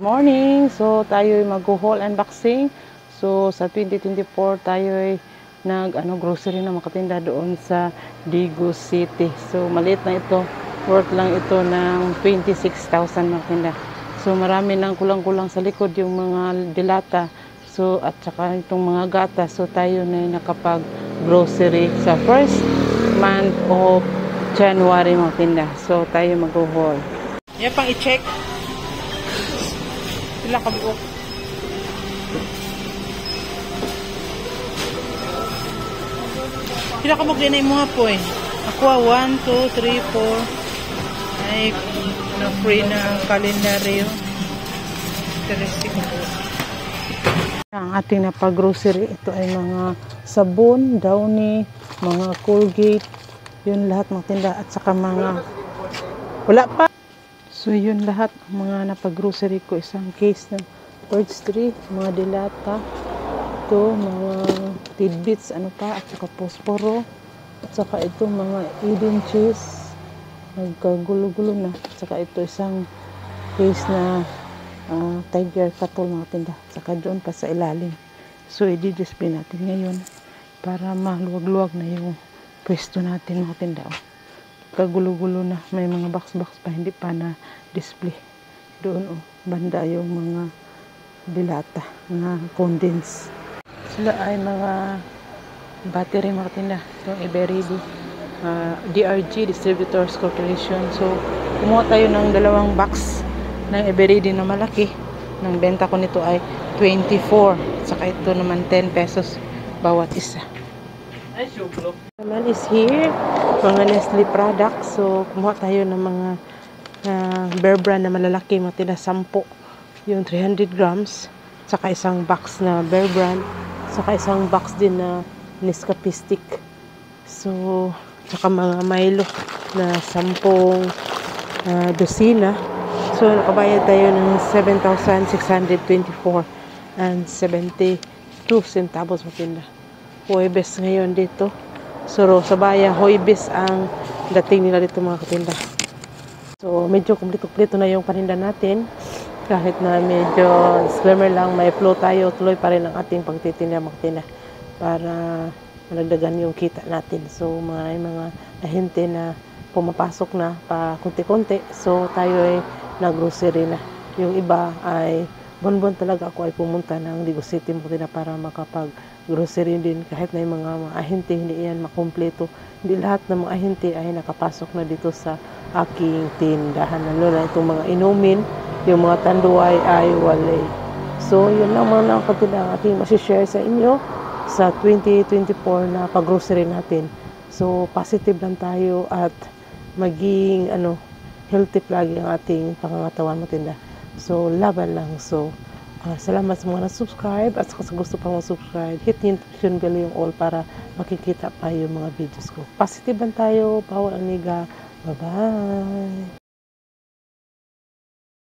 Morning! So, tayo mag-haul unboxing. So, sa 2024, tayo grocery na makatinda doon sa Daegu City. So, maliit na ito. Worth lang ito ng 26,000 makatinda. So, marami nang kulang-kulang sa likod yung mga dilata. So, at saka itong mga gata. So, tayo na nakapag-grocery sa first month of January makatinda. So, tayo mag-haul. Yan pang i-check. Sila kabuok. Sila kabuk din ay mga po eh. Ako 1, 2, 3, 4. Ay, na free na kalendaryo. Interesting po. Ang ating napag-grocery, ito ay mga sabon, Downy, mga Colgate, yun lahat mga tinda at saka mga wala pa. So, yun lahat, mga napag-grocery ko, isang case ng Birds 3, mga dilata, ito, mga tidbits, at saka posporo, at saka ito, mga Eden cheese, nagkagulo-gulo na, at saka ito, isang case na Tiger Katol, mga tinda, at saka doon pa sa ilalim. So, i-display natin ngayon, para maluwag-luwag na yung pwesto natin, mga tinda. Kagulo-gulo na, may mga box-box pa hindi pa na display doon banda yung mga dilata na condense. Sila ay mga battery mga tinda, itong Eveready, DRG Distributors Corporation. So kumuha tayo ng 2 box ng Eveready na malaki. Nang benta ko nito ay 24, saka ito naman 10 pesos bawat isa. Naman is here, mga Nestle products. So, kumuha tayo ng mga Bear Brand na malalaki, mga tinda 10. Yung 300 grams. Saka isang box na Bear Brand. Saka isang box din na Nescafe stick. So, saka mga Milo na 10 dosina. So, nakabayad tayo ng 7,624 and 72 centavos mga tinda. Huwebes ngayon dito. So, sa bayan, Huwebes ang dating nila dito mga katinda. So, medyo kumplito-kumplito na yung paninda natin. Kahit na medyo disclaimer lang, may flow tayo, tuloy pa rin ang ating pagtitinda mga katinda para malagdagan yung kita natin. So, mga ahente na pumapasok na pa kunti-kunti. So, tayo ay nag-grocery na. Yung iba ay buwan-buwan talaga ako ay pumunta ng Daegu City mga para makapag-grocery din kahit na yung mga ahente hindi yan makumpleto. Hindi lahat ng mga ahente ay nakapasok na dito sa aking tindahan. Lalo na itong mga inumin, yung mga tanduay ay walay. So, yun lang mga ang aking masishare sa inyo sa 2024 na pag-grocery natin. So, positive lang tayo at maging healthy lagi ang ating pangangatawan matinda. So, laban lang. So, salamat sa mga na-subscribe at sa gusto pang mag-subscribe. Hit yung notification bell yung all para makikita pa yung mga videos ko. Positive lang tayo. Bawal ang niga. Bye-bye!